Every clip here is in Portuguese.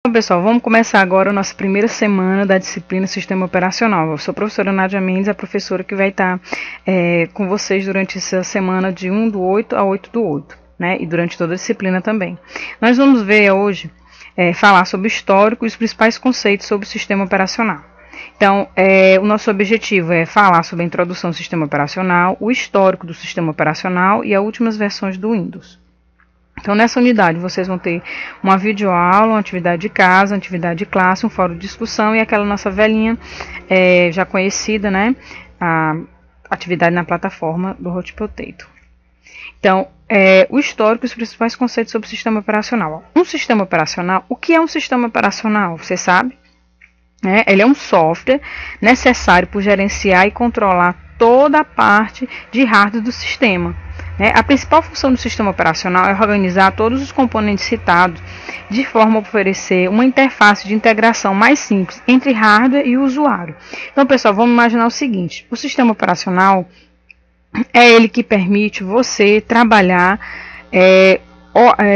Então, pessoal, vamos começar agora a nossa primeira semana da disciplina Sistema Operacional. Eu sou a professora Nádia Mendes, a professora que vai estar com vocês durante essa semana de 1/8 a 8/8, né? E durante toda a disciplina também. Nós vamos ver hoje, falar sobre o histórico e os principais conceitos sobre o sistema operacional. Então, o nosso objetivo é falar sobre a introdução ao sistema operacional, o histórico do sistema operacional e as últimas versões do Windows. Então, nessa unidade, vocês vão ter uma videoaula, uma atividade de casa, uma atividade de classe, um fórum de discussão e aquela nossa velhinha, já conhecida, né? A atividade na plataforma do Hot Potato. Então, o histórico e os principais conceitos sobre o sistema operacional. Um sistema operacional, o que é um sistema operacional? Você sabe? Ele é um software necessário para gerenciar e controlar toda a parte de hardware do sistema. A principal função do sistema operacional é organizar todos os componentes citados de forma a oferecer uma interface de integração mais simples entre hardware e o usuário. Então, pessoal, vamos imaginar o seguinte: o sistema operacional é ele que permite você trabalhar,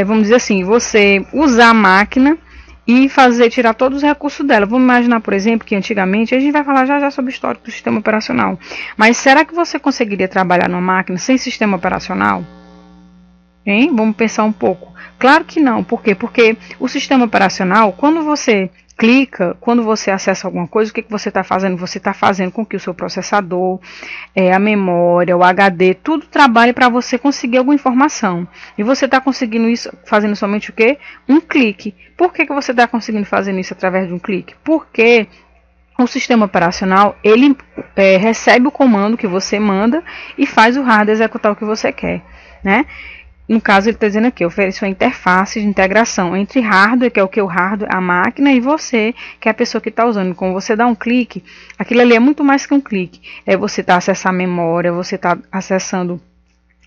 vamos dizer assim, você usar a máquina e tirar todos os recursos dela. Vamos imaginar, por exemplo, que antigamente, a gente vai falar já sobre o histórico do sistema operacional, mas será que você conseguiria trabalhar numa máquina sem sistema operacional? Hein? Vamos pensar um pouco. Claro que não. Por quê? Porque o sistema operacional, quando você clica, quando você acessa alguma coisa, o que você está fazendo? Você está fazendo com que o seu processador, a memória, o HD, tudo trabalhe para você conseguir alguma informação. E você está conseguindo isso fazendo somente o quê? Um clique. Por que você está conseguindo fazer isso através de um clique? Porque o sistema operacional, ele recebe o comando que você manda e faz o hardware executar o que você quer, né? No caso, ele está dizendo aqui, oferece uma interface de integração entre hardware, que é o que? O hardware, a máquina, e você, que é a pessoa que está usando. Quando você dá um clique, aquilo ali é muito mais que um clique. Você está acessando a memória, você está acessando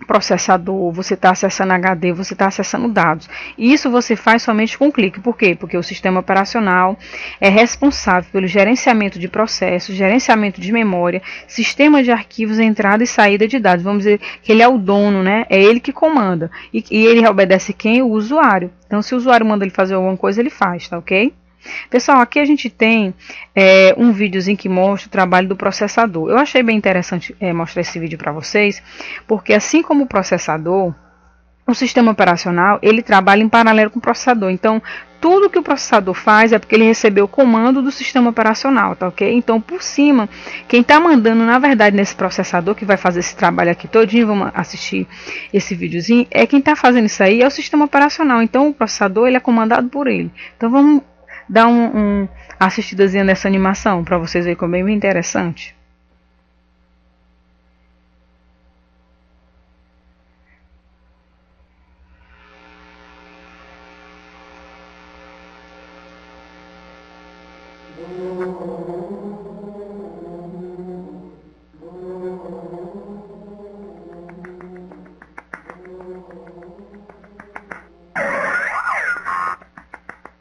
processador, você está acessando HD, você está acessando dados. E isso você faz somente com um clique. Por quê? Porque o sistema operacional é responsável pelo gerenciamento de processos, gerenciamento de memória, sistema de arquivos, entrada e saída de dados. Vamos dizer que ele é o dono, né? É ele que comanda. E ele obedece quem? O usuário. Então, se o usuário manda ele fazer alguma coisa, ele faz, tá ok? Pessoal, aqui a gente tem um videozinho que mostra o trabalho do processador. Eu achei bem interessante mostrar esse vídeo para vocês, porque assim como o processador, o sistema operacional, ele trabalha em paralelo com o processador. Então, tudo que o processador faz é porque ele recebeu o comando do sistema operacional, tá ok? Então, por cima, quem está mandando, na verdade, nesse processador, que vai fazer esse trabalho aqui todinho, vamos assistir esse videozinho, quem está fazendo isso aí é o sistema operacional. Então, o processador, ele é comandado por ele. Então, vamos dar uma assistidazinha nessa animação para vocês verem como é bem interessante.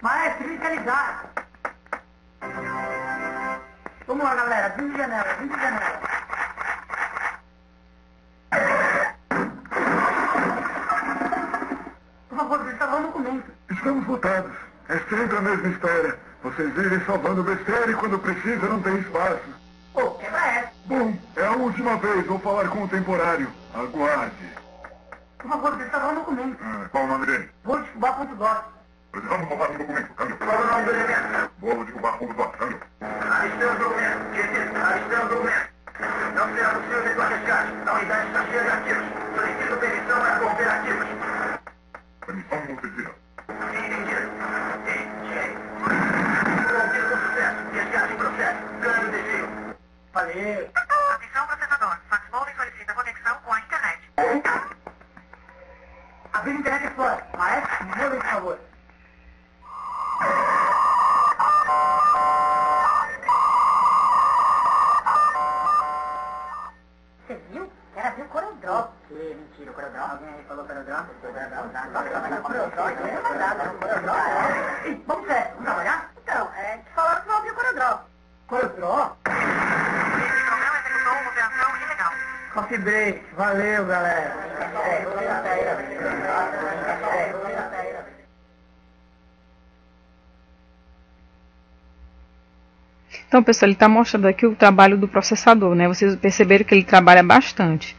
Maestro, fica ligado. Vamos lá, galera. 20 janelas, 20 janelas. Por favor, você está falando comigo. Estamos votados. É sempre a mesma história. Vocês vivem salvando besteira e quando precisa não tem espaço. Pô, quebra essa. Bom, é a última vez. Vou falar com o temporário. Aguarde. Por favor, você está falando comigo. Qual o nome dele? Vou desculpar ponto dó. Precisamos roubar um documento. Câmbio. Qual é o nome do elemento? Vou derrubar ponto dó. Câmbio. Arrestando o documento. Arrestando o documento. Não será possível efetuar resgate. A unidade está cheia de ativos. Solicito permissão para corromper ativos. Permissão concedida. Entendido. Corrompido com sucesso. Resgate em processo. Câmbio desvio. Valeu. Atenção, processador. Foxmobile solicita conexão com a internet. Abrir a internet Explorer. Maestro, me por favor. Você viu? Era viu CorelDRAW. Que mentira, CorelDRAW. Alguém aí falou CorelDRAW? Vamos sério, vamos trabalhar? Então, falaram que não ouviu CorelDRAW. CorelDRAW? Esse programa executou uma operação ilegal. Coffee break, valeu, galera. Então, pessoal, ele está mostrando aqui o trabalho do processador, né? Vocês perceberam que ele trabalha bastante.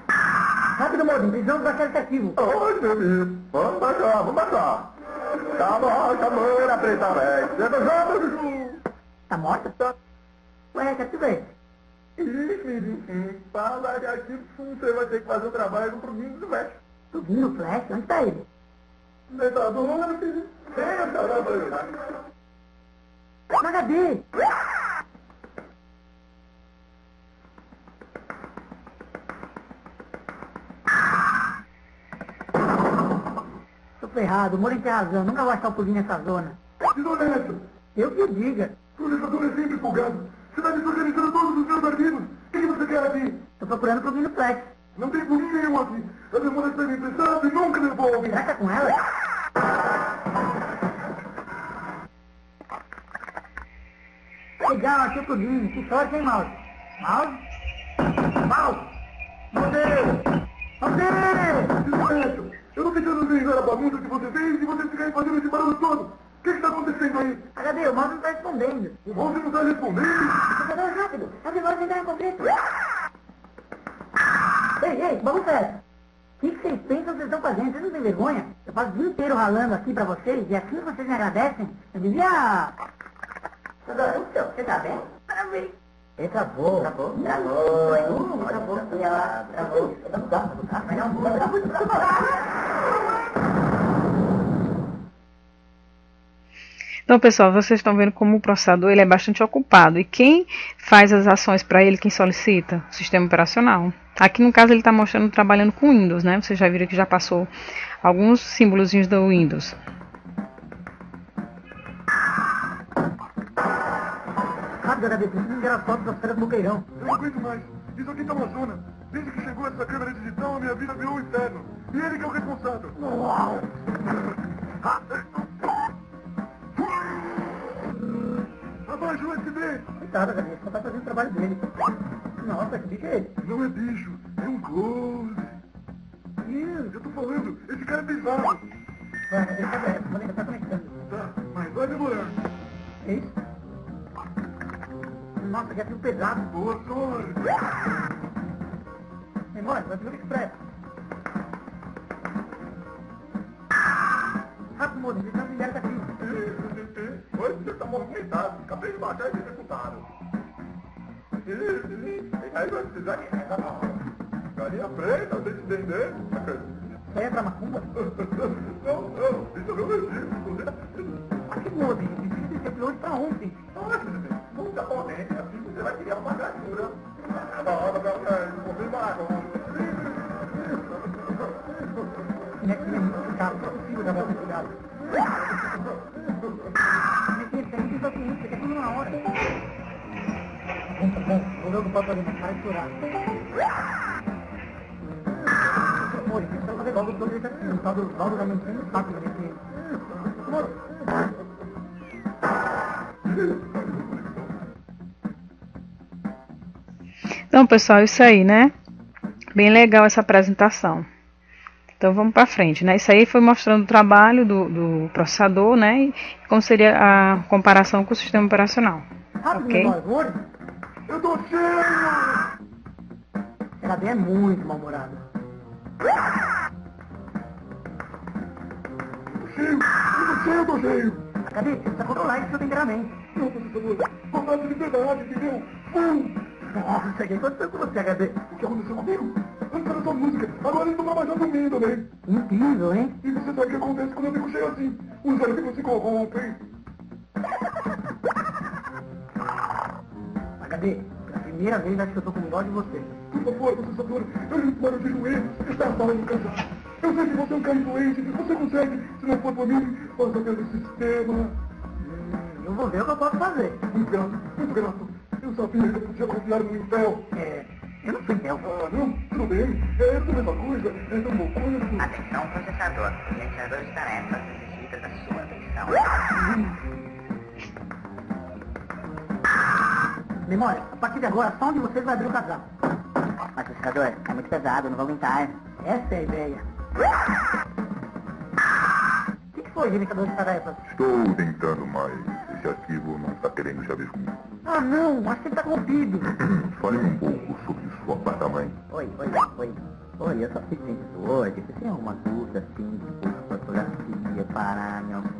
Rápido, moço, precisamos daquele arquivo. Oi, meu amigo. Vamos baixar. Calma, preta, velho. Tá morta? Ué, que arquivo é esse? Fala de arquivo, você vai ter que fazer o trabalho pro Vinho do Flash. Do Vinho do Flash? Onde tá ele? Tá do mundo, filho. Na HD! Tô ferrado, o Moura tem razão, nunca vou achar o pulinho nessa zona. Desonesto. Eu que o diga. O professor é sempre empolgado. Você está desorganizando todos os meus arquivos. O que você quer aqui? Tô procurando pro Vinho do Flash. Não tem pulinho nenhum aqui. A demora está me emprestando e nunca devolve. Será que tá com ela? Legal, achei o pulinho. Que sorte, hein, Mouse? Mouse? Mouse! Meu Deus! Meu Deus! Desonesto. Eu não tentando organizar a bagunça que você fez e você fica aí fazendo esse barulho todo. O que está acontecendo aí? HD, o Mouse não tá respondendo. O mouse não está respondendo? Computador rápido! Abre logo e entrar em conflito! Ei, bagunça é essa? O que vocês pensam que vocês estão fazendo? Vocês não têm vergonha? Eu passo o dia inteiro ralando aqui pra vocês e assim vocês me agradecem. Eu devia... Você tá bem? Parabéns. Ele travou. Travou. Então, pessoal, vocês estão vendo como o processador ele é bastante ocupado. E quem faz as ações para ele, quem solicita? O sistema operacional. Aqui, no caso, ele está mostrando trabalhando com Windows, né? Vocês já viram que já passou alguns símbolozinhos do Windows. Rápido, HD, preciso gerar fotos das férias do Boqueirão. Eu não aguento mais. Isso aqui tá uma zona. Desde que chegou essa câmera digital, a minha vida virou um inferno. E ele que é o responsável. Uau! Abaixo o USB. Coitado, HD, só tá fazendo o trabalho dele. Nossa, que bicho é esse? Não é bicho, é um close. Eu tô falando, esse cara é pesado. Vai, HD, tá aberto, vou tá conectando. Tá, mas vai demorar. É isso? Nossa, que é tudo pesado. Boa sorte. Memória, vai pro Express. Rápido, moço, eles estão ligados aqui. Oi, você tá movimentado. Acabei de baixar e executaram. Aí vai precisar que reza na hora. Galinha preta, você entender? Isso aí é pra macumba? Não, isso é meu registro. Aqui, moço, precisa desse upload pra ontem. Não tá correndo, assim você vai criar uma gravura. Como é que é muito complicado, não é possível gravar com cuidado. Tem muita paciência, que é tudo na hora. Bom, vou ver o que pode fazer, mas para de chorar. Amor, precisa fazer logo o progresso aqui, o tal do Valdo da Mentinha não sabe fazer aqui. Amor! Então, pessoal, isso aí, né? Bem legal essa apresentação. Então, vamos para frente, né? Isso aí foi mostrando o trabalho do processador, né? E como seria a comparação com o sistema operacional. Ok? Eu tô cheio! Ela bem é muito mal-humorada. Eu tô cheio! Cadê? Você precisa controlar isso inteiramente. Não, professor, vontade de liberdade, entendeu? Nossa, cheguei quanto tempo com você, HD? O que aconteceu comigo? Antes era só música, agora eles não estão mais dormindo, né? Incrível, hein? E você sabe o que acontece quando eu fico cheio assim? Os ânimos se corrompem. HD, pela primeira vez acho que eu tô com dó de você. Por favor, professor, eu não paro de doer, está falando cansado. Eu sei que você é um cara doente, você consegue, se não for por mim, faça pelo sistema. Eu vou ver o que eu posso fazer. Muito grato. Eu sabia que eu podia confiar no Intel. Eu não sou Intel. Ah, não? Tudo bem. É a mesma coisa. É tão bom quanto. Atenção, processador. Gerenciador de tarefas necessita da sua atenção. Memória, a partir de agora, só um de vocês vai abrir o casaco. Mas, processador, é muito pesado, não vou aguentar. Essa é a ideia. O que foi, gerenciador de tarefas? Estou tentando, mas esse arquivo não está querendo já ver comigo. Ah, não, acho que ele tá corrompido. Fale-me um pouco sobre seu apartamento. Oi, eu sou assistente do Word. Você tem alguma dúvida, assim, tipo, ortografia, parágrafo?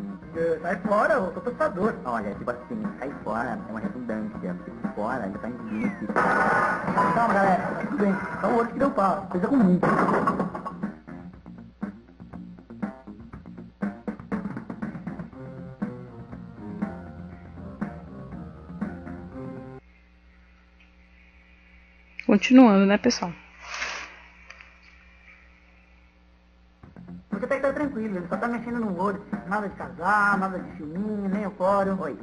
Sai fora, eu sou processador. Olha, tipo assim, sai fora é uma redundância, porque fora já tá em limite. Calma, galera, tá tudo bem. Só o outro que deu pau, coisa comum. Continuando, né, pessoal? Você tem que estar tranquilo, ele só tá mexendo no Word. Nada de casar, nada de filminho, nem o fórum. Oi.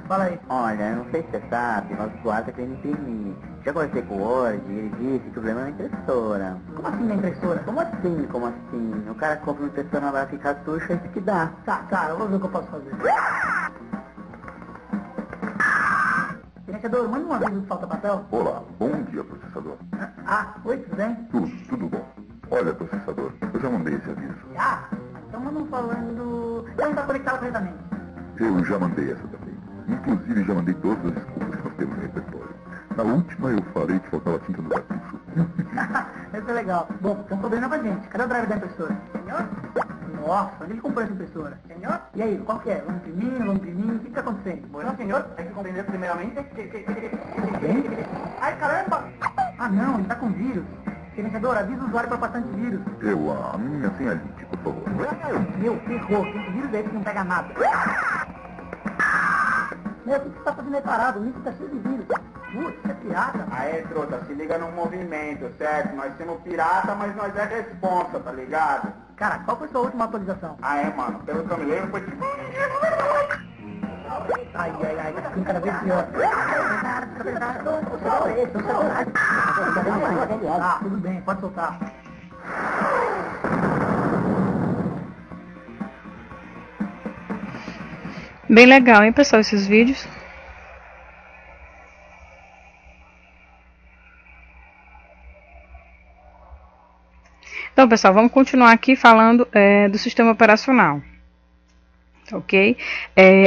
Fala aí. Olha, não sei se você sabe, mas o usuário tá querendo imprimir. Já conversei com o Word e ele disse que o problema é a impressora. Como assim na impressora? Como assim? O cara compra uma impressora na barra de cartucho, é isso que dá. Tá, eu vou ver o que eu posso fazer. Gerenciador, manda um aviso de falta papel. Olá, bom dia, processador. Oi, tudo bem? Tudo bom. Olha, processador, eu já mandei esse aviso. Então mandam falando... Eu não tá conectado corretamente. Eu já mandei essa também. Inclusive, já mandei todas as desculpas que nós temos no repertório. Na última, eu falei que faltava tinta no cartucho. Isso é legal. Bom, tem um problema com a gente. Cadê o driver da impressora? Senhor? Nossa, onde ele comprou essa impressora? Senhor? E aí, qual que é? Vamos imprimir? O que tá acontecendo? Bueno, senhor, hay que comprender primeramente que... Ai, caramba! Ah, não, ele tá com vírus. Gerenciador, avisa o usuário para passar antivírus. A minha senha lite, por favor. Meu, ferrou. Tem vírus aí que não pega nada. Meu, o que você tá fazendo aí parado? O link tá cheio de vírus. Putz, você é pirata? Aê, trota, se liga no movimento, certo? Nós somos pirata, mas nós é responsa, tá ligado? Cara, qual foi sua última atualização? Mano, pelo que eu me lembro foi tipo... Ai, tá ficando cada vez pior. Tudo bem, pode soltar. Bem legal, hein, pessoal, esses vídeos. Então, pessoal, vamos continuar aqui falando do sistema operacional. Ok?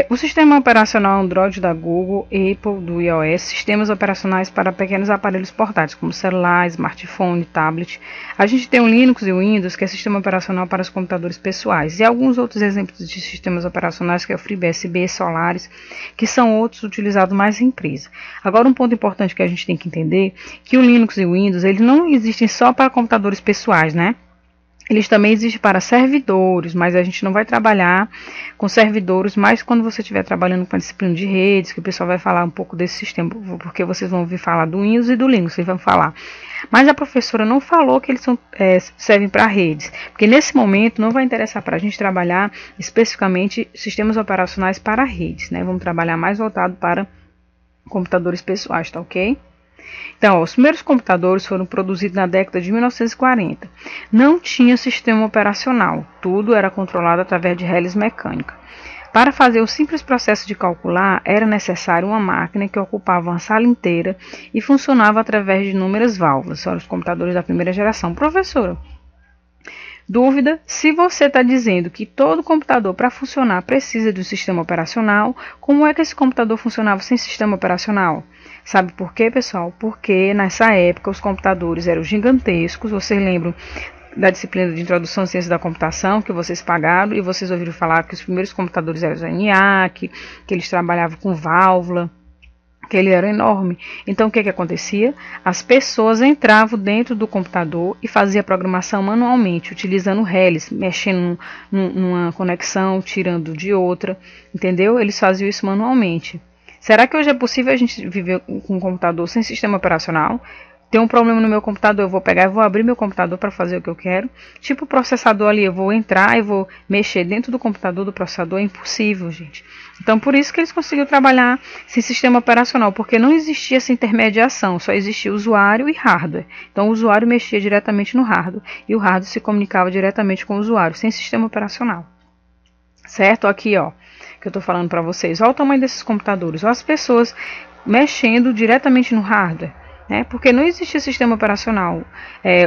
O sistema operacional Android da Google, Apple, do iOS, sistemas operacionais para pequenos aparelhos portáteis, como celular, smartphone, tablet. A gente tem o Linux e o Windows, que é sistema operacional para os computadores pessoais, e alguns outros exemplos de sistemas operacionais, que é o FreeBSD, Solaris, que são outros utilizados mais em empresa. Agora, um ponto importante que a gente tem que entender, que o Linux e o Windows, eles não existem só para computadores pessoais, né? Eles também existem para servidores, mas a gente não vai trabalhar com servidores, mas quando você estiver trabalhando com a disciplina de redes, que o pessoal vai falar um pouco desse sistema, porque vocês vão ouvir falar do Windows e do Linux, vocês vão falar. Mas a professora não falou que eles servem para redes, porque nesse momento não vai interessar para a gente trabalhar especificamente sistemas operacionais para redes, né? Vamos trabalhar mais voltado para computadores pessoais, tá ok? Então, os primeiros computadores foram produzidos na década de 1940. Não tinha sistema operacional, tudo era controlado através de reles mecânicas. Para fazer o simples processo de calcular, era necessário uma máquina que ocupava uma sala inteira e funcionava através de inúmeras válvulas. São os computadores da primeira geração. Professora, dúvida, se você está dizendo que todo computador para funcionar precisa de um sistema operacional, como é que esse computador funcionava sem sistema operacional? Sabe por quê, pessoal? Porque nessa época os computadores eram gigantescos. Vocês lembram da disciplina de Introdução à Ciência da Computação que vocês pagaram e vocês ouviram falar que os primeiros computadores eram os ENIAC, que eles trabalhavam com válvula, que ele era enorme. Então o que acontecia? As pessoas entravam dentro do computador e faziam a programação manualmente, utilizando reles, mexendo numa conexão, tirando de outra, entendeu? Eles faziam isso manualmente. Será que hoje é possível a gente viver com um computador sem sistema operacional? Tem um problema no meu computador, eu vou pegar e vou abrir meu computador para fazer o que eu quero. Tipo o processador ali, eu vou entrar e vou mexer dentro do computador do processador, é impossível, gente. Então, por isso que eles conseguiram trabalhar sem sistema operacional, porque não existia essa intermediação, só existia usuário e hardware. Então, o usuário mexia diretamente no hardware e o hardware se comunicava diretamente com o usuário, sem sistema operacional. Certo? Aqui, ó, que eu estou falando para vocês. Olha o tamanho desses computadores, olha as pessoas mexendo diretamente no hardware. Porque não existia sistema operacional.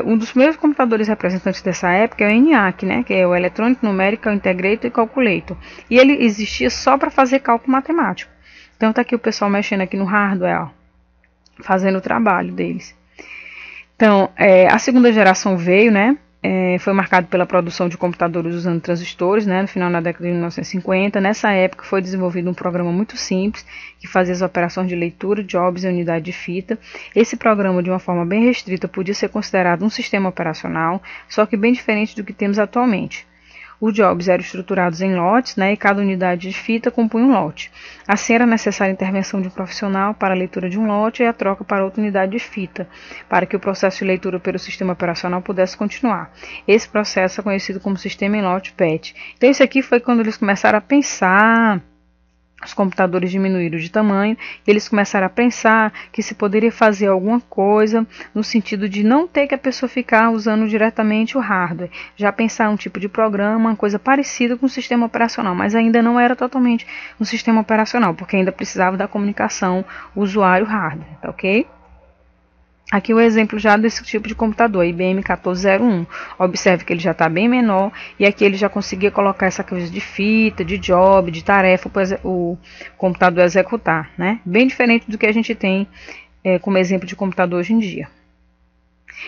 Um dos primeiros computadores representantes dessa época é o ENIAC, né, que é o Electronic Numerical Integrator e Calculator. E ele existia só para fazer cálculo matemático. Então está aqui o pessoal mexendo aqui no hardware, ó, fazendo o trabalho deles. Então, a segunda geração veio, né, foi marcado pela produção de computadores usando transistores, né, no final da década de 1950. Nessa época foi desenvolvido um programa muito simples que fazia as operações de leitura, jobs e unidade de fita. Esse programa, de uma forma bem restrita, podia ser considerado um sistema operacional, só que bem diferente do que temos atualmente. Os jobs eram estruturados em lotes, né, e cada unidade de fita compunha um lote. Assim era necessária a intervenção de um profissional para a leitura de um lote e a troca para outra unidade de fita, para que o processo de leitura pelo sistema operacional pudesse continuar. Esse processo é conhecido como sistema em lote PET. Então isso aqui foi quando eles começaram a pensar. Os computadores diminuíram de tamanho e eles começaram a pensar que se poderia fazer alguma coisa no sentido de não ter que a pessoa ficar usando diretamente o hardware, já pensar um tipo de programa, uma coisa parecida com o sistema operacional, mas ainda não era totalmente um sistema operacional, porque ainda precisava da comunicação usuário-hardware, tá ok? Aqui o exemplo já desse tipo de computador, IBM 1401. Observe que ele já está bem menor e aqui ele já conseguia colocar essa coisa de fita, de job, de tarefa para o computador executar, né? Bem diferente do que a gente tem como exemplo de computador hoje em dia.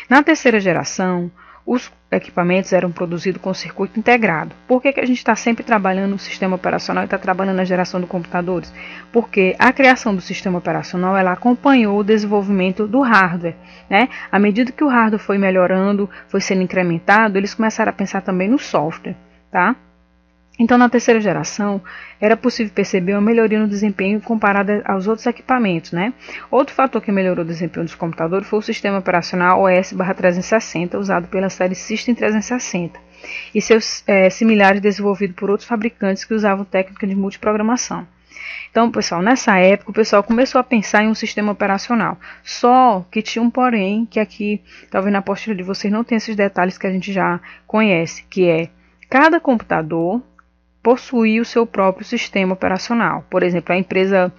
Na terceira geração, os equipamentos eram produzidos com circuito integrado. Por que a gente está sempre trabalhando no sistema operacional e está trabalhando na geração de computadores? Porque a criação do sistema operacional ela acompanhou o desenvolvimento do hardware, né? À medida que o hardware foi melhorando, foi sendo incrementado, eles começaram a pensar também no software, tá? Então, na terceira geração, era possível perceber uma melhoria no desempenho comparado aos outros equipamentos, né? Outro fator que melhorou o desempenho dos computadores foi o sistema operacional OS/360, usado pela série System 360, e seus similares desenvolvidos por outros fabricantes que usavam técnica de multiprogramação. Então, pessoal, nessa época, o pessoal começou a pensar em um sistema operacional. Só que tinha um porém, que aqui, talvez na apostila de vocês não tenha esses detalhes que a gente já conhece, que é cada computador possuir o seu próprio sistema operacional. Por exemplo, a empresa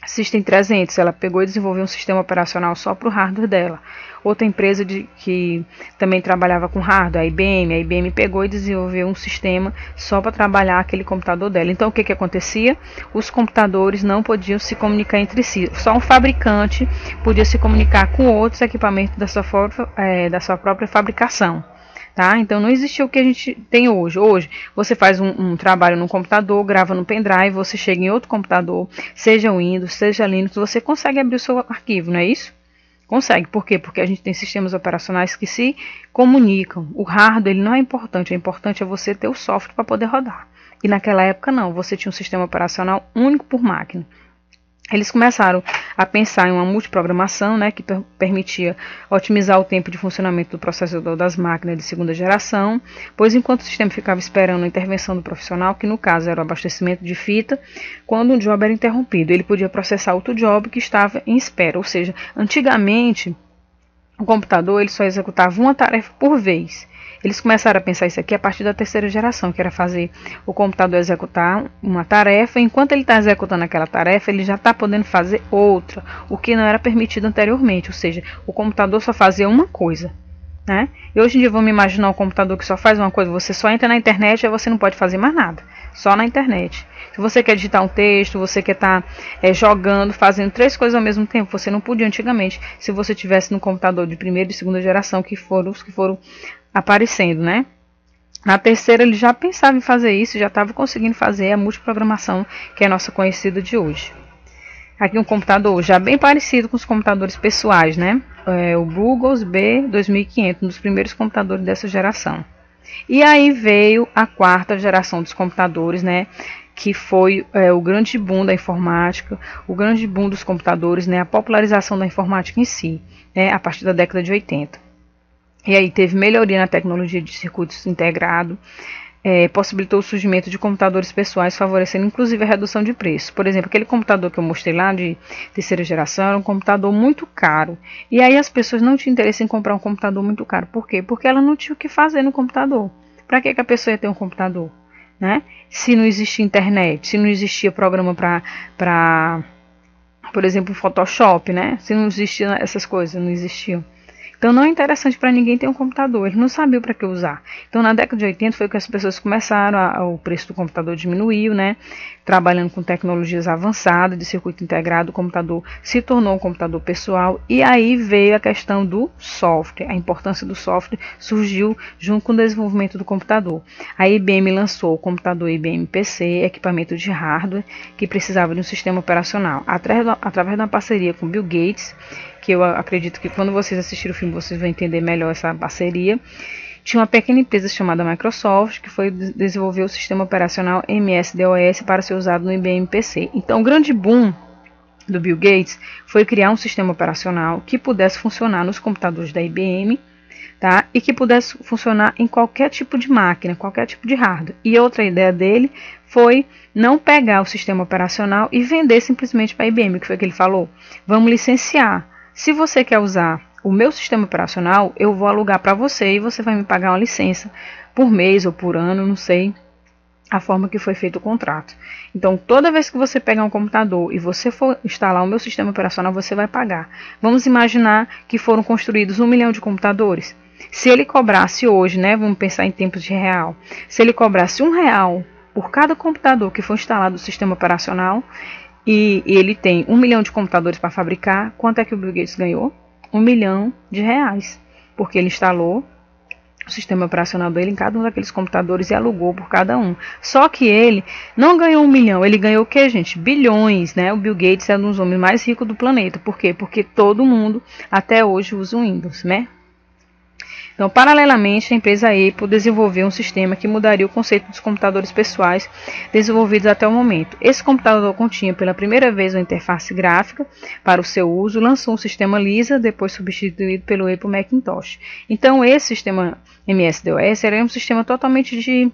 System 300, ela pegou e desenvolveu um sistema operacional só para o hardware dela. Outra empresa que também trabalhava com hardware, a IBM pegou e desenvolveu um sistema só para trabalhar aquele computador dela. Então, o que acontecia? Os computadores não podiam se comunicar entre si. Só um fabricante podia se comunicar com outros equipamentos da sua própria fabricação. Tá? Então não existia o que a gente tem hoje. Hoje você faz um trabalho no computador, grava no pendrive, você chega em outro computador, seja Windows, seja Linux, você consegue abrir o seu arquivo, não é isso? Consegue. Por quê? Porque a gente tem sistemas operacionais que se comunicam. O hardware ele não é importante, o importante é você ter o software para poder rodar. E naquela época não, você tinha um sistema operacional único por máquina. Eles começaram a pensar em uma multiprogramação, né, que permitia otimizar o tempo de funcionamento do processador das máquinas de segunda geração, pois enquanto o sistema ficava esperando a intervenção do profissional, que no caso era o abastecimento de fita, quando um job era interrompido, ele podia processar outro job que estava em espera. Ou seja, antigamente o computador ele só executava uma tarefa por vez. Eles começaram a pensar isso aqui a partir da terceira geração, que era fazer o computador executar uma tarefa. Enquanto ele está executando aquela tarefa, ele já está podendo fazer outra, o que não era permitido anteriormente. Ou seja, o computador só fazia uma coisa, né? E hoje em dia vamos imaginar um computador que só faz uma coisa. Você só entra na internet e você não pode fazer mais nada, só na internet. Se você quer digitar um texto, você quer estar jogando, fazendo 3 coisas ao mesmo tempo, você não podia antigamente, se você tivesse no computador de primeira e segunda geração, que foram os que foram aparecendo, né? Na terceira ele já pensava em fazer isso, já estava conseguindo fazer a multiprogramação, que é a nossa conhecida de hoje. Aqui um computador já bem parecido com os computadores pessoais, né? O Brugos B2500, um dos primeiros computadores dessa geração. E aí veio a quarta geração dos computadores, né? Que foi o grande boom da informática, o grande boom dos computadores, né? A popularização da informática em si, né? A partir da década de 80. E aí teve melhoria na tecnologia de circuitos integrados, possibilitou o surgimento de computadores pessoais, favorecendo inclusive a redução de preço. Por exemplo, aquele computador que eu mostrei lá de terceira geração era um computador muito caro. E aí as pessoas não tinham interesse em comprar um computador muito caro. Por quê? Porque ela não tinha o que fazer no computador. Para que a pessoa ia ter um computador, né? Se não existia internet, se não existia programa para Por exemplo, o Photoshop, né? Se não existiam essas coisas, não existiam. Então não é interessante para ninguém ter um computador, eles não sabiam para que usar. Então na década de 80 foi que as pessoas começaram, o preço do computador diminuiu, né? Trabalhando com tecnologias avançadas de circuito integrado, o computador se tornou um computador pessoal e aí veio a questão do software. A importância do software surgiu junto com o desenvolvimento do computador. A IBM lançou o computador IBM PC, equipamento de hardware que precisava de um sistema operacional. Através de uma parceria com Bill Gates, que eu acredito que quando vocês assistirem o filme vocês vão entender melhor essa parceria. Tinha uma pequena empresa chamada Microsoft que foi desenvolver o sistema operacional MS-DOS para ser usado no IBM PC. Então o grande boom do Bill Gates foi criar um sistema operacional que pudesse funcionar nos computadores da IBM, tá? E que pudesse funcionar em qualquer tipo de máquina, qualquer tipo de hardware. E outra ideia dele foi não pegar o sistema operacional e vender simplesmente para a IBM, que foi o que ele falou. Vamos licenciar. Se você quer usar o meu sistema operacional, eu vou alugar para você e você vai me pagar uma licença por mês ou por ano, não sei a forma que foi feito o contrato. Então, toda vez que você pegar um computador e você for instalar o meu sistema operacional, você vai pagar. Vamos imaginar que foram construídos 1 milhão de computadores. Se ele cobrasse hoje, né, vamos pensar em tempos de real, se ele cobrasse R$1 por cada computador que for instalado no sistema operacional, e ele tem 1 milhão de computadores para fabricar, quanto é que o Bill Gates ganhou? R$1 milhão, porque ele instalou o sistema operacional dele em cada um daqueles computadores e alugou por cada um. Só que ele não ganhou 1 milhão, ele ganhou o que, gente? Bilhões, né? O Bill Gates é um dos homens mais ricos do planeta. Por quê? Porque todo mundo até hoje usa o Windows, né? Então, paralelamente, a empresa Apple desenvolveu um sistema que mudaria o conceito dos computadores pessoais desenvolvidos até o momento. Esse computador continha pela primeira vez uma interface gráfica para o seu uso, lançou um sistema Lisa, depois substituído pelo Apple Macintosh. Então, esse sistema MS-DOS era um sistema totalmente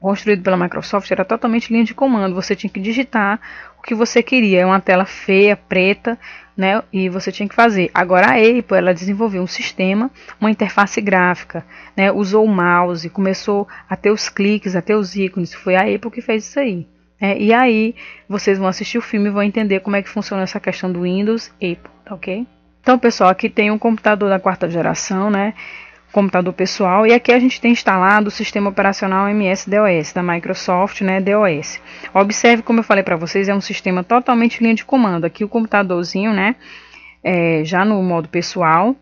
construído pela Microsoft, era totalmente linha de comando. Você tinha que digitar o que você queria, uma tela feia, preta, né? E você tinha que fazer. Agora a Apple, ela desenvolveu um sistema, uma interface gráfica, né? Usou o mouse, começou a ter os cliques, a ter os ícones. Foi a Apple que fez isso aí. E aí vocês vão assistir o filme e vão entender como é que funciona essa questão do Windows Apple, tá ok? Então, pessoal, aqui tem um computador da 4ª geração, né? Computador pessoal, e aqui a gente tem instalado o sistema operacional MS-DOS da Microsoft, né, DOS. Observe, como eu falei para vocês, é um sistema totalmente linha de comando. Aqui o computadorzinho, né, já no modo pessoal,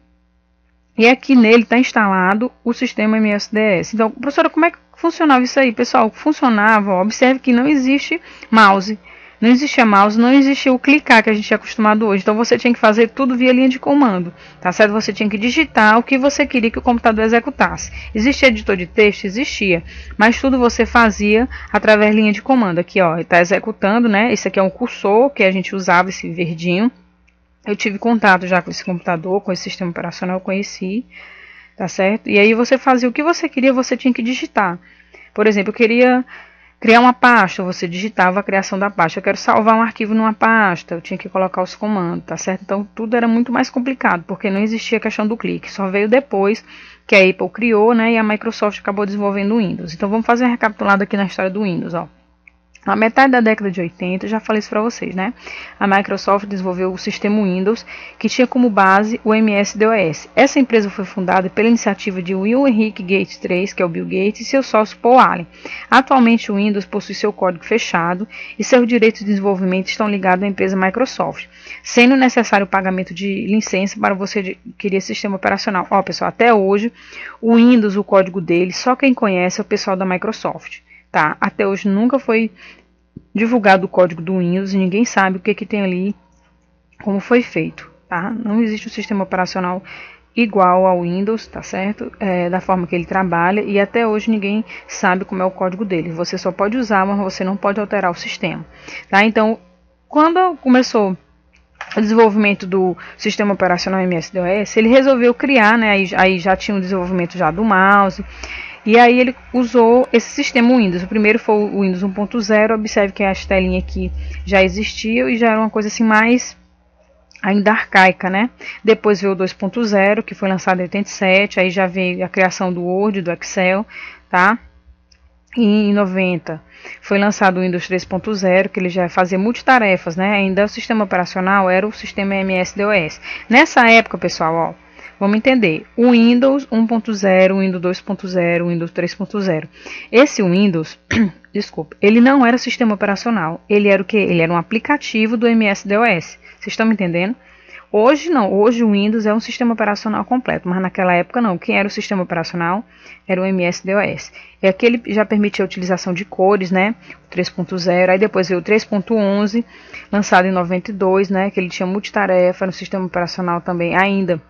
e aqui nele está instalado o sistema MS-DOS. Então, professora, como é que funcionava isso aí? Pessoal, funcionava, observe que não existe mouse. Não existia mouse, não existia o clicar que a gente é acostumado hoje. Então você tinha que fazer tudo via linha de comando, tá certo? Você tinha que digitar o que você queria que o computador executasse. Existia editor de texto? Existia. Mas tudo você fazia através de linha de comando. Aqui, ó, está executando, né? Esse aqui é um cursor que a gente usava, esse verdinho. Eu tive contato já com esse computador, com esse sistema operacional, eu conheci, tá certo? E aí você fazia o que você queria, você tinha que digitar. Por exemplo, eu queria criar uma pasta, você digitava a criação da pasta. Eu quero salvar um arquivo numa pasta, eu tinha que colocar os comandos, tá certo? Então tudo era muito mais complicado, porque não existia a questão do clique. Só veio depois que a Apple criou, né, e a Microsoft acabou desenvolvendo o Windows. Então vamos fazer uma recapitulada aqui na história do Windows, ó. Na metade da década de 80, já falei isso para vocês, né? A Microsoft desenvolveu o sistema Windows, que tinha como base o MS-DOS. Essa empresa foi fundada pela iniciativa de Will Henrique Gates III, que é o Bill Gates, e seu sócio Paul Allen. Atualmente o Windows possui seu código fechado e seus direitos de desenvolvimento estão ligados à empresa Microsoft, sendo necessário o pagamento de licença para você adquirir sistema operacional. Ó, pessoal, até hoje o Windows, o código dele, só quem conhece é o pessoal da Microsoft. Tá? Até hoje nunca foi divulgado o código do Windows e ninguém sabe o que tem ali, como foi feito. Tá? Não existe um sistema operacional igual ao Windows, tá certo? Da forma que ele trabalha, e até hoje ninguém sabe como é o código dele. Você só pode usar, mas você não pode alterar o sistema. Tá? Então, quando começou o desenvolvimento do sistema operacional MS-DOS, ele resolveu criar, né? Aí já tinha o desenvolvimento já do mouse. E aí ele usou esse sistema Windows. O primeiro foi o Windows 1.0. Observe que as telinhas aqui já existiam e já era uma coisa assim mais ainda arcaica, né? Depois veio o 2.0, que foi lançado em 87. Aí já veio a criação do Word, do Excel, tá? E em 90 foi lançado o Windows 3.0, que ele já fazia multitarefas, né? Ainda o sistema operacional era o sistema MS-DOS. Nessa época, pessoal, ó, vamos entender, o Windows 1.0, o Windows 2.0, o Windows 3.0. Esse Windows, desculpa, ele não era sistema operacional, ele era o quê? Ele era um aplicativo do MS-DOS. Vocês estão me entendendo? Hoje não, hoje o Windows é um sistema operacional completo, mas naquela época não. Quem era o sistema operacional era o MS-DOS. É que ele já permitia a utilização de cores, né? O 3.0, aí depois veio o 3.11, lançado em 92, né? Que ele tinha multitarefa no sistema operacional também, ainda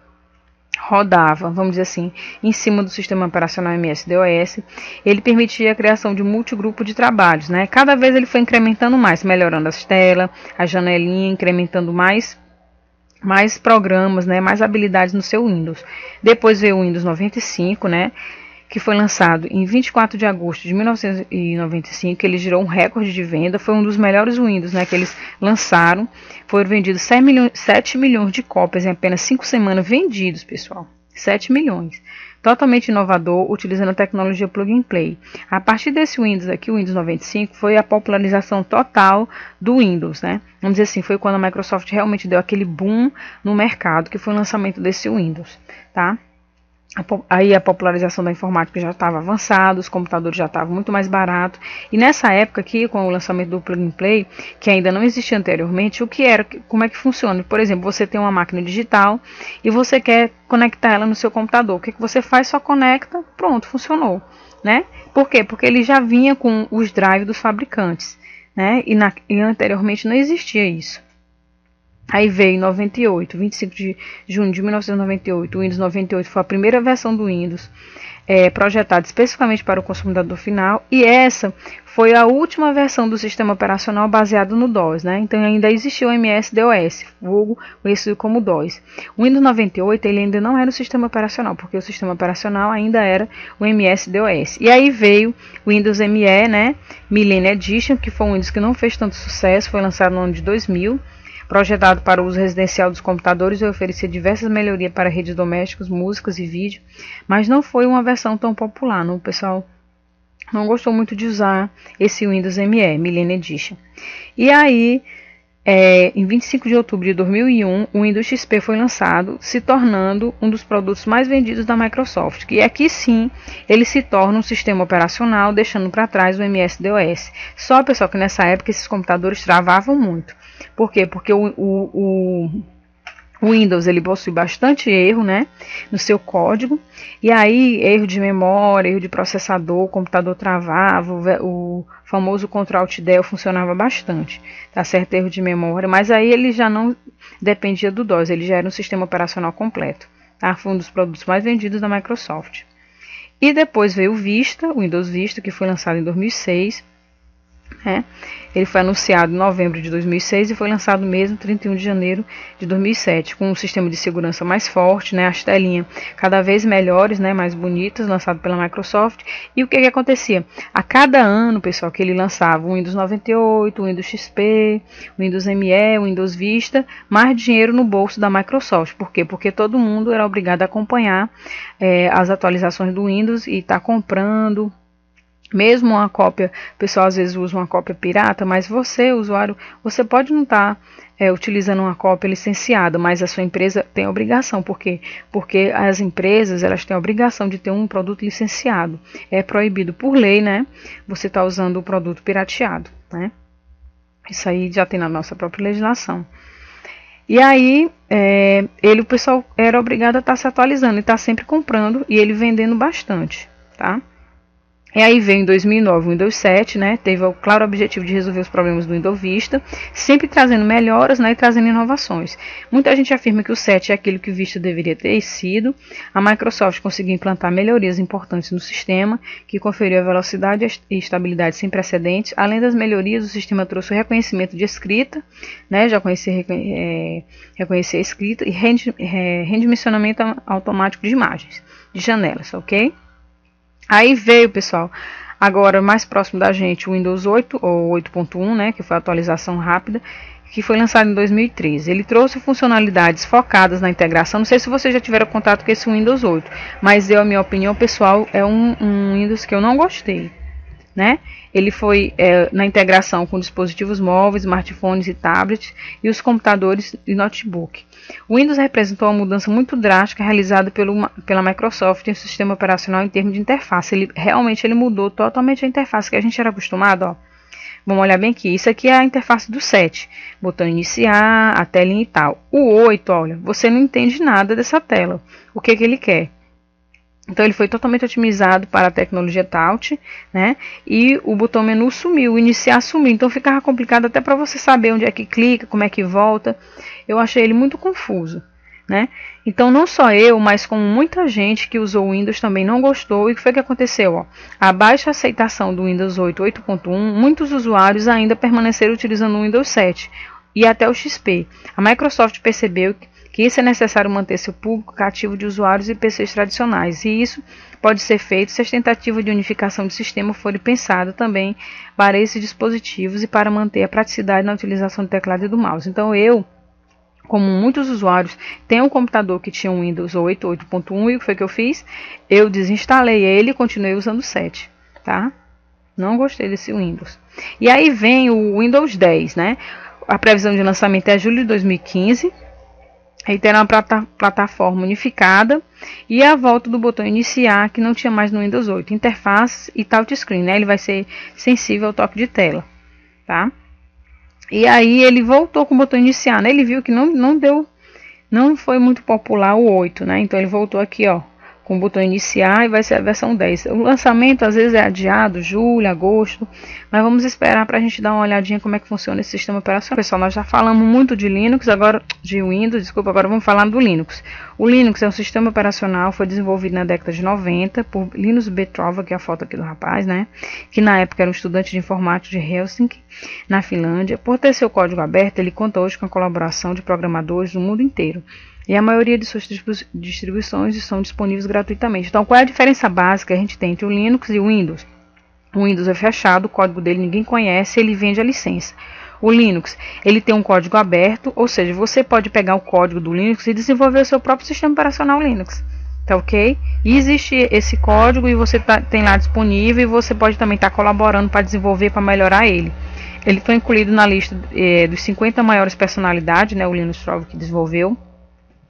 rodava, vamos dizer assim, em cima do sistema operacional MS-DOS. Ele permitia a criação de multigrupo de trabalhos, né? Cada vez ele foi incrementando mais, melhorando as telas, a janelinha, incrementando mais programas, né, mais habilidades no seu Windows. Depois veio o Windows 95, né, que foi lançado em 24 de agosto de 1995, ele gerou um recorde de venda, foi um dos melhores Windows, né, que eles lançaram. Foram vendidos 7 milhões de cópias em apenas 5 semanas vendidos, pessoal. 7 milhões. Totalmente inovador, utilizando a tecnologia Plug and Play. A partir desse Windows aqui, o Windows 95, foi a popularização total do Windows, né? Vamos dizer assim, foi quando a Microsoft realmente deu aquele boom no mercado, que foi o lançamento desse Windows, tá? Aí a popularização da informática já estava avançada, os computadores já estavam muito mais baratos. E nessa época aqui, com o lançamento do Plug and Play, que ainda não existia anteriormente, o que era, como é que funciona? Por exemplo, você tem uma máquina digital e você quer conectar ela no seu computador. O que você faz? Só conecta, pronto, funcionou, né? Por quê? Porque ele já vinha com os drives dos fabricantes, né? E anteriormente não existia isso. Aí veio em 98, 25 de junho de 1998, o Windows 98 foi a primeira versão do Windows projetada especificamente para o consumidor final, e essa foi a última versão do sistema operacional baseado no DOS, né? Então ainda existia o MS-DOS, vulgo conhecido como DOS. O Windows 98 ele ainda não era o sistema operacional, porque o sistema operacional ainda era o MS-DOS. E aí veio o Windows ME, né? Millennium Edition, que foi um Windows que não fez tanto sucesso, foi lançado no ano de 2000. Projetado para o uso residencial dos computadores e oferecia diversas melhorias para redes domésticas, músicas e vídeo, mas não foi uma versão tão popular, o pessoal não gostou muito de usar esse Windows ME, Millennium Edition. E aí, em 25 de outubro de 2001, o Windows XP foi lançado, se tornando um dos produtos mais vendidos da Microsoft, que aqui sim ele se torna um sistema operacional, deixando para trás o MS-DOS. Só, pessoal, que nessa época esses computadores travavam muito. Por quê? Porque o Windows ele possui bastante erro, né, no seu código, e aí erro de memória, erro de processador, o computador travava, o famoso Ctrl Alt Del funcionava bastante, tá certo? Erro de memória, mas aí ele já não dependia do DOS, ele já era um sistema operacional completo, tá? Foi um dos produtos mais vendidos da Microsoft. E depois veio o Vista, o Windows Vista, que foi lançado em 2006, né? Ele foi anunciado em novembro de 2006 e foi lançado mesmo 31 de janeiro de 2007, com um sistema de segurança mais forte, né? As telinhas cada vez melhores, né? Mais bonitas, lançado pela Microsoft. E o que acontecia? A cada ano, pessoal, que ele lançava o Windows 98, o Windows XP, o Windows ME, o Windows Vista, mais dinheiro no bolso da Microsoft. Por quê? Porque todo mundo era obrigado a acompanhar as atualizações do Windows e estar comprando. Mesmo uma cópia, o pessoal às vezes usa uma cópia pirata, mas você, usuário, você pode não estar utilizando uma cópia licenciada, mas a sua empresa tem a obrigação. Por quê? Porque as empresas elas têm a obrigação de ter um produto licenciado. É proibido por lei, né? Você está usando o produto pirateado, né? Isso aí já tem na nossa própria legislação. E aí, o pessoal era obrigado a estar se atualizando e estar sempre comprando e ele vendendo bastante, tá? E aí veio em 2009 o Windows 7, né, teve o claro objetivo de resolver os problemas do Windows Vista, sempre trazendo melhoras, né, e trazendo inovações. Muita gente afirma que o 7 é aquilo que o Vista deveria ter sido. A Microsoft conseguiu implantar melhorias importantes no sistema, que conferiu a velocidade e estabilidade sem precedentes. Além das melhorias, o sistema trouxe o reconhecimento de escrita, né, já reconhecer a escrita e redimensionamento automático de imagens, de janelas, ok? Aí veio, pessoal, agora mais próximo da gente, o Windows 8 ou 8.1, né, que foi a atualização rápida, que foi lançado em 2013. Ele trouxe funcionalidades focadas na integração. Não sei se vocês já tiveram contato com esse Windows 8, mas eu, a minha opinião pessoal, é um Windows que eu não gostei. né? Ele foi na integração com dispositivos móveis, smartphones e tablets e os computadores e notebook. O Windows representou uma mudança muito drástica realizada pela Microsoft em seu sistema operacional em termos de interface. Ele mudou totalmente a interface que a gente era acostumado, ó. Vamos olhar bem aqui. Isso aqui é a interface do 7. Botão iniciar, a telinha e tal. O 8, olha, você não entende nada dessa tela. O que ele quer? Então ele foi totalmente otimizado para a tecnologia Touch, né? E o botão menu sumiu, o iniciar sumiu. Então ficava complicado até para você saber onde é que clica, como é que volta. Eu achei ele muito confuso, né? Então não só eu, mas como muita gente que usou o Windows também não gostou. E o que foi que aconteceu? Ó? A baixa aceitação do Windows 8 8.1, muitos usuários ainda permaneceram utilizando o Windows 7 e até o XP. A Microsoft percebeu que isso é necessário manter seu público cativo de usuários e PCs tradicionais, e isso pode ser feito se as tentativas de unificação de sistema forem pensadas também para esses dispositivos e para manter a praticidade na utilização do teclado e do mouse. Então eu, como muitos usuários, tenho um computador que tinha um Windows 8 8.1 e o que foi que eu fiz? Eu desinstalei ele e continuei usando o 7, tá? Não gostei desse Windows. E aí vem o Windows 10, né? A previsão de lançamento é julho de 2015. Aí terá uma plataforma unificada e a volta do botão iniciar, que não tinha mais no Windows 8. Interface e touchscreen, né? Ele vai ser sensível ao toque de tela, tá? E aí ele voltou com o botão iniciar, né? Ele viu que não foi muito popular o 8, né? Então ele voltou aqui, ó, com o botão iniciar e vai ser a versão 10. O lançamento às vezes é adiado, julho, agosto, mas vamos esperar para a gente dar uma olhadinha como é que funciona esse sistema operacional. Pessoal, nós já falamos muito de Linux, agora de Windows, desculpa, agora vamos falar do Linux. O Linux é um sistema operacional, foi desenvolvido na década de 90 por Linus Petrova, que é a foto aqui do rapaz, né? Que na época era um estudante de informática de Helsinki, na Finlândia. Por ter seu código aberto, ele conta hoje com a colaboração de programadores do mundo inteiro. E a maioria de suas distribuições estão disponíveis gratuitamente. Então, qual é a diferença básica que a gente tem entre o Linux e o Windows? O Windows é fechado, o código dele ninguém conhece, ele vende a licença. O Linux, ele tem um código aberto, ou seja, você pode pegar o código do Linux e desenvolver o seu próprio sistema operacional Linux. Tá ok? E existe esse código e você tem lá disponível e você pode também estar colaborando para desenvolver, para melhorar ele. Ele foi incluído na lista dos 50 maiores personalidades, né, o Linus Torvalds que desenvolveu,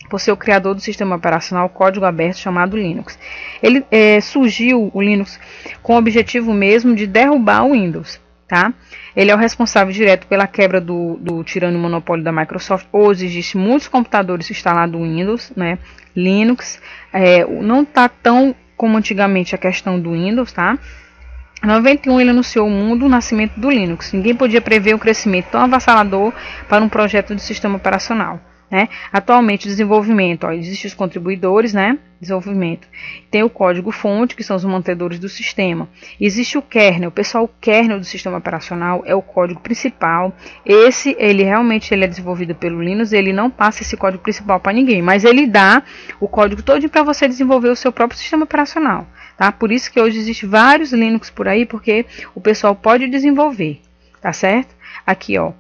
por ser o criador do sistema operacional código aberto chamado Linux. Ele surgiu, o Linux, com o objetivo mesmo de derrubar o Windows. Tá? Ele é o responsável direto pela quebra do tirano monopólio da Microsoft. Hoje existem muitos computadores instalados Windows, né? Linux. Não está tão como antigamente a questão do Windows, tá? Em 91 ele anunciou o mundo o nascimento do Linux. Ninguém podia prever um crescimento tão avassalador para um projeto de sistema operacional. Né? Atualmente o desenvolvimento, existem os contribuidores, né? Desenvolvimento. Tem o código fonte, que são os mantedores do sistema. Existe o kernel. Pessoal, o kernel do sistema operacional é o código principal. Ele realmente é desenvolvido pelo Linux, ele não passa esse código principal para ninguém, mas ele dá o código todo para você desenvolver o seu próprio sistema operacional, tá? Por isso que hoje existem vários Linux por aí, porque o pessoal pode desenvolver, tá certo? Aqui, ó,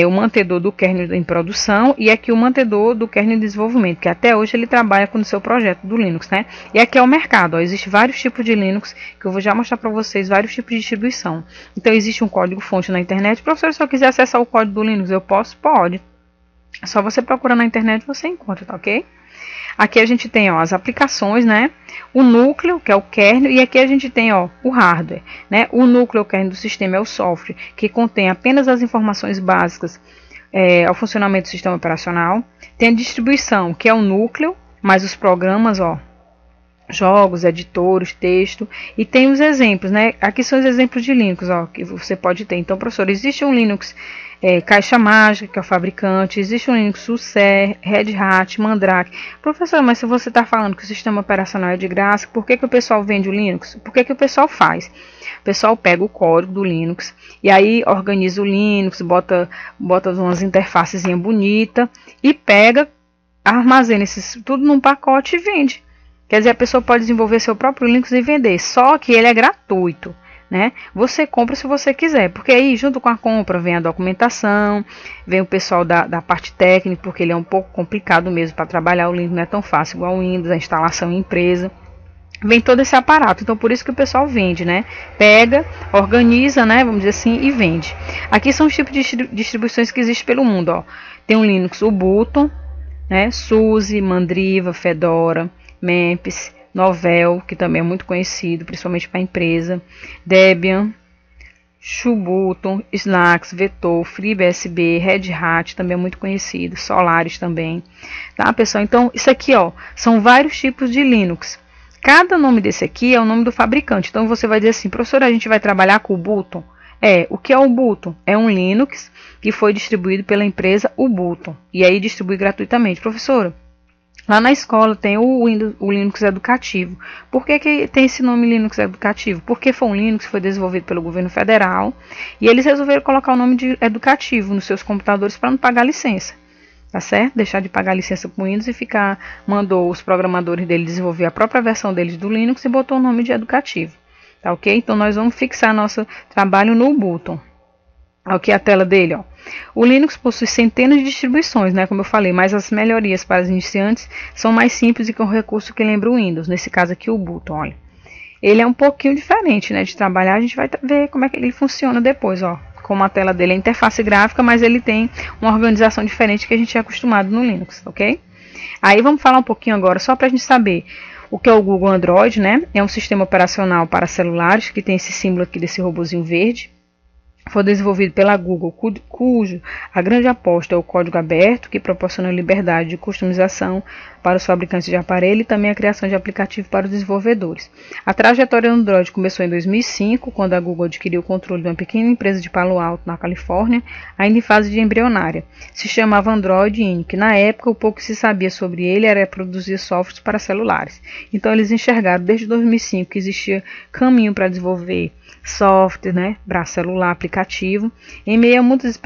o mantedor do kernel em produção e aqui o mantedor do kernel em desenvolvimento, que até hoje ele trabalha com o seu projeto do Linux, né? E aqui é o mercado, ó, existe vários tipos de Linux, que eu vou já mostrar para vocês, vários tipos de distribuição. Então existe um código fonte na internet. Professor, se eu quiser acessar o código do Linux, eu posso? Pode. É só você procurar na internet, você encontra, tá ok? Aqui a gente tem, ó, as aplicações, né? O núcleo, que é o kernel, e aqui a gente tem, ó, o hardware, né? O núcleo, o kernel do sistema, é o software, que contém apenas as informações básicas ao funcionamento do sistema operacional. Tem a distribuição, que é o núcleo, mais os programas, ó, jogos, editores, texto, e tem os exemplos, né? Aqui são os exemplos de Linux, ó, que você pode ter. Então, professor, existe um Linux Caixa Mágica, que é o fabricante, existe um Linux Sulcer, Red Hat, Mandrake. Professor, mas se você está falando que o sistema operacional é de graça, por que o pessoal vende o Linux? Por que o pessoal faz? O pessoal pega o código do Linux e aí organiza o Linux, bota umas interfaces bonitas e pega, armazena tudo num pacote e vende. Quer dizer, a pessoa pode desenvolver seu próprio Linux e vender, só que ele é gratuito, né? Você compra se você quiser, porque aí junto com a compra vem a documentação, vem o pessoal da parte técnica, porque ele é um pouco complicado mesmo para trabalhar. O Linux não é tão fácil igual o Windows, a instalação em empresa. vem todo esse aparato. Então por isso que o pessoal vende, né? Pega, organiza, né? Vamos dizer assim, e vende. Aqui são os tipos de distribuições que existem pelo mundo, ó. Tem o Linux Ubuntu, né? SUSE, Mandriva, Fedora, Memphis, Novell, que também é muito conhecido, principalmente para a empresa, Debian, Ubuntu, Slacks, Vetor, FreeBSD, Red Hat, também é muito conhecido, Solaris também, tá, pessoal? Então, isso aqui, ó, são vários tipos de Linux. Cada nome desse aqui é o nome do fabricante. Então, você vai dizer assim, professora, a gente vai trabalhar com o Ubuntu? O que é o Ubuntu? É um Linux que foi distribuído pela empresa Ubuntu, e aí distribui gratuitamente. Professora, lá na escola tem o Linux educativo. Por que tem esse nome Linux educativo? Porque foi um Linux que foi desenvolvido pelo governo federal e eles resolveram colocar o nome de educativo nos seus computadores para não pagar licença. Tá certo? Deixar de pagar licença para o Windows e mandou os programadores dele desenvolver a própria versão deles do Linux e botou o nome de educativo. Tá ok? Então nós vamos fixar nosso trabalho no Ubuntu. Aqui a tela dele, ó. O Linux possui centenas de distribuições, né, como eu falei, mas as melhorias para os iniciantes são mais simples e com recurso que lembra o Windows, nesse caso aqui o Ubuntu, olha. Ele é um pouquinho diferente, né, de trabalhar, a gente vai ver como é que ele funciona depois, ó. Como a tela dele é interface gráfica, mas ele tem uma organização diferente que a gente é acostumado no Linux, ok? Aí vamos falar um pouquinho agora, só para a gente saber o que é o Google Android, né? É um sistema operacional para celulares que tem esse símbolo aqui desse robozinho verde. Foi desenvolvido pela Google, cujo a grande aposta é o código aberto, que proporciona liberdade de customização para os fabricantes de aparelho e também a criação de aplicativo para os desenvolvedores. A trajetória do Android começou em 2005, quando a Google adquiriu o controle de uma pequena empresa de Palo Alto, na Califórnia, ainda em fase de embrionária. Se chamava Android Inc. Na época, o pouco que se sabia sobre ele era produzir softwares para celulares. Então, eles enxergaram desde 2005 que existia caminho para desenvolver software, né, para celular, aplicativo. Em meio a muitas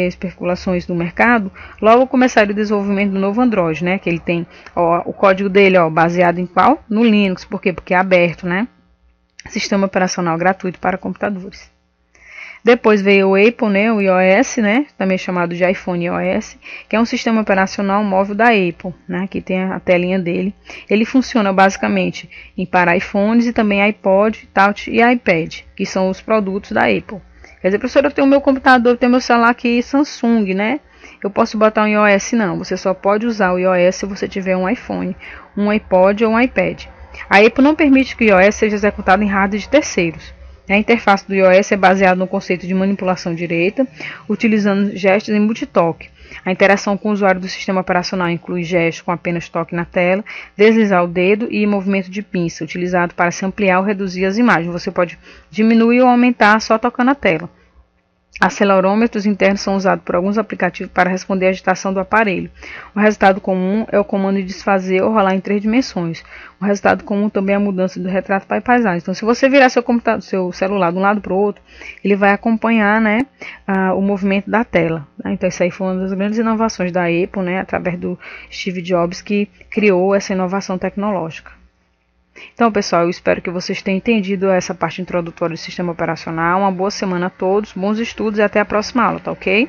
especulações do mercado, logo começaram o desenvolvimento do novo Android, né, que ele tem, ó, o código dele, ó, baseado em qual? No Linux. Por quê? Porque é aberto, né? Sistema operacional gratuito para computadores. Depois veio o Apple, né, o iOS, né, também chamado de iPhone iOS, que é um sistema operacional móvel da Apple, né, que tem a telinha dele. Ele funciona basicamente para iPhones e também iPod, Touch e iPad, que são os produtos da Apple. Quer dizer, professor, eu tenho o meu computador, eu tenho meu celular aqui Samsung, né? Eu posso botar um iOS? Não, você só pode usar o iOS se você tiver um iPhone, um iPod ou um iPad. A Apple não permite que o iOS seja executado em hardware de terceiros. A interface do iOS é baseada no conceito de manipulação direta, utilizando gestos em multitoque. A interação com o usuário do sistema operacional inclui gestos com apenas toque na tela, deslizar o dedo e movimento de pinça, utilizado para se ampliar ou reduzir as imagens. Você pode diminuir ou aumentar só tocando a tela. Acelerômetros internos são usados por alguns aplicativos para responder à agitação do aparelho. O resultado comum é o comando de desfazer ou rolar em 3 dimensões. O resultado comum também é a mudança do retrato para a paisagem. Então, se você virar seu celular de um lado para o outro, ele vai acompanhar, né, o movimento da tela. Então, isso aí foi uma das grandes inovações da Apple, né, através do Steve Jobs, que criou essa inovação tecnológica. Então, pessoal, eu espero que vocês tenham entendido essa parte introdutória do sistema operacional. Uma boa semana a todos, bons estudos e até a próxima aula, tá ok?